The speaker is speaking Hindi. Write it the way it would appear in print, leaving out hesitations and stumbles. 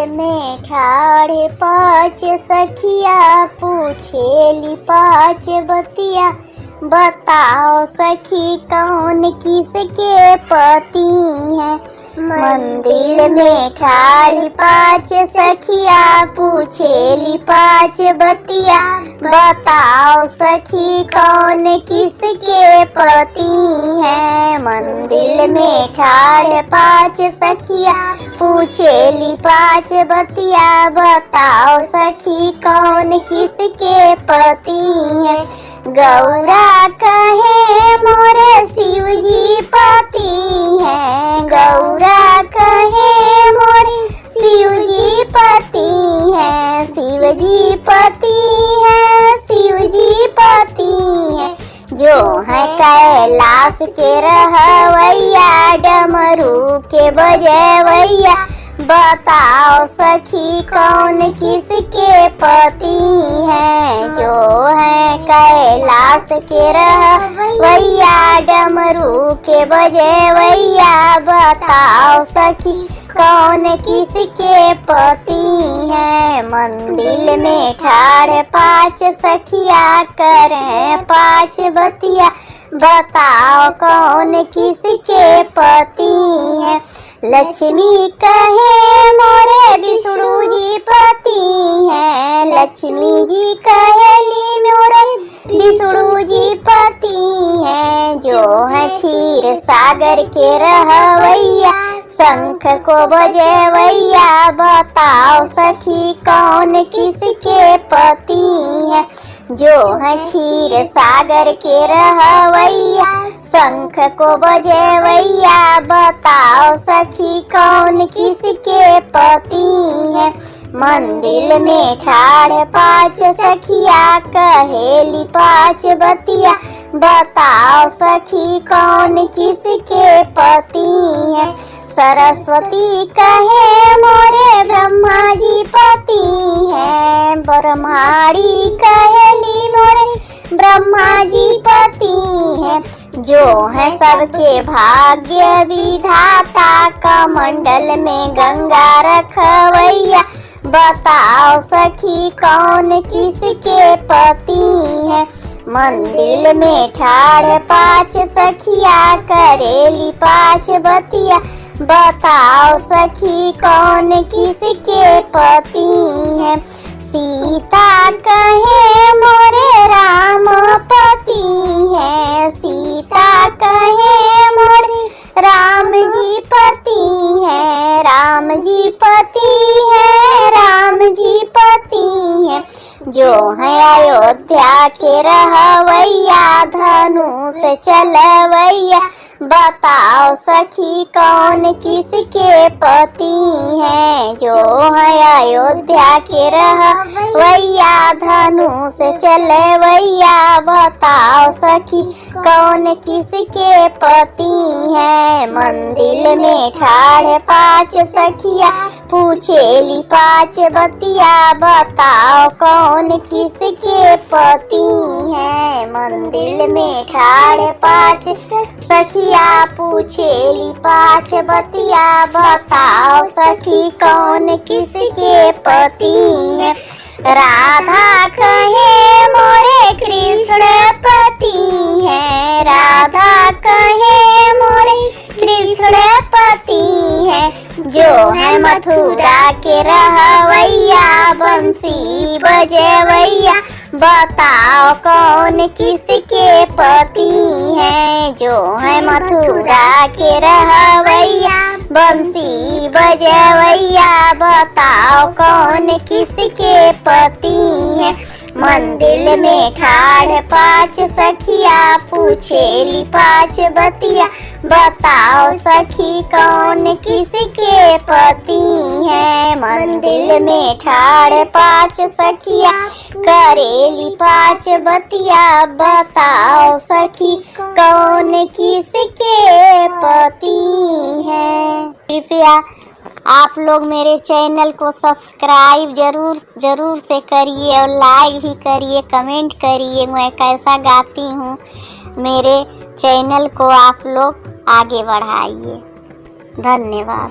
में ठाढ़े पाँच सखिया पूछेली पाँच बतिया। बताओ सखी कौन किसके पति है। मंदिर में ठाढ़ी पाँच सखिया पूछेली पाँच बतिया। बताओ सखी कौन किसके पति है। मंदिर में ठाढ़ पाँच सखिया पूछेली पाँच बतिया। बताओ सखी कौन किसके पति है। गौरा कहे मोरे शिव जी पति है। गौरा कहे मोरे शिव जी पति है। शिव जी पति है। शिव जी पति है। जो है कैलाश के रहवैया डमरू के बजवैया। बताओ सखी कौन किसके पति है। जो है कैलाश के रहवैया डमरू के बजवैया। बताओ सखी कौन किसके पति है। मंदिर में ठाढ़ पाँच सखिया करें पाँच बतिया। बताओ कौन किसके पति है। लक्ष्मी कहे मोरे विष्णु जी पति है। लक्ष्मी जी कहेली मोरे विष्णु जी पति है। जो है क्षीर सागर के रहवैया शंख को बजवैया। बताओ सखी कौन किसके पति है। जो है क्षीर सागर के रहवैया शंख को बजवैया। बताओ सखी कौन किसके पति है। मंदिर में ठाढ़ पाँच सखिया कहेली पाँच बतिया। बताओ सखी कौन किसके पति है। सरस्वती कहे मोरे ब्रह्मा जी पति है। ब्रह्माणी कहेली मोरे ब्रह्मा जी पति है। जो है सबके भाग्य विधाता कमंडल में गंगा रखवैया। बताओ सखी कौन किसके पति है। मंदिर में ठाढ़ पाँच सखिया करेली पाँच बतिया। बताओ सखी कौन किसके पति है। सीता कहे मोरे राम पति है। सीता कहे मोरे राम जी पति है। राम जी पति है। राम जी पति है। जो है अयोध्या के रहवैया धनुष चलवैया। बताओ सखी कौन किसके पति है। जो है अयोध्या के रहवैया धनुष चलवैया। बताओ सखी कौन किसके पति है। मंदिर में ठाढ़ पाँच सखिया पूछेली पाँच बतिया। बताओ कौन किसके पति है। मंदिर में ठाढ़ पाँच सखिया पूछेली पाँच बतिया। बताओ सखी कौन किसके पति है। राधा कहे मोरे कृष्ण पति है। राधा कहे मोरे कृष्ण पति है। जो है मथुरा के रहवैया बंसी बजवैया। बताओ कौन किसके पति है। जो है मथुरा के रहवैया बंसी बजवैया। बताओ कौन किसके पति है। मंदिर में ठाढ़ पाँच सखिया पूछेली पाँच बतिया। बताओ सखी कौन किसके पति है। मंदिर में ठाढ़ पाँच सखिया करेली पाँच बतिया। बताओ सखी कौन किसके पति है। कृपया आप लोग मेरे चैनल को सब्सक्राइब जरूर से करिए और लाइक भी करिए, कमेंट करिए मैं कैसा गाती हूँ। मेरे चैनल को आप लोग आगे बढ़ाइए। धन्यवाद।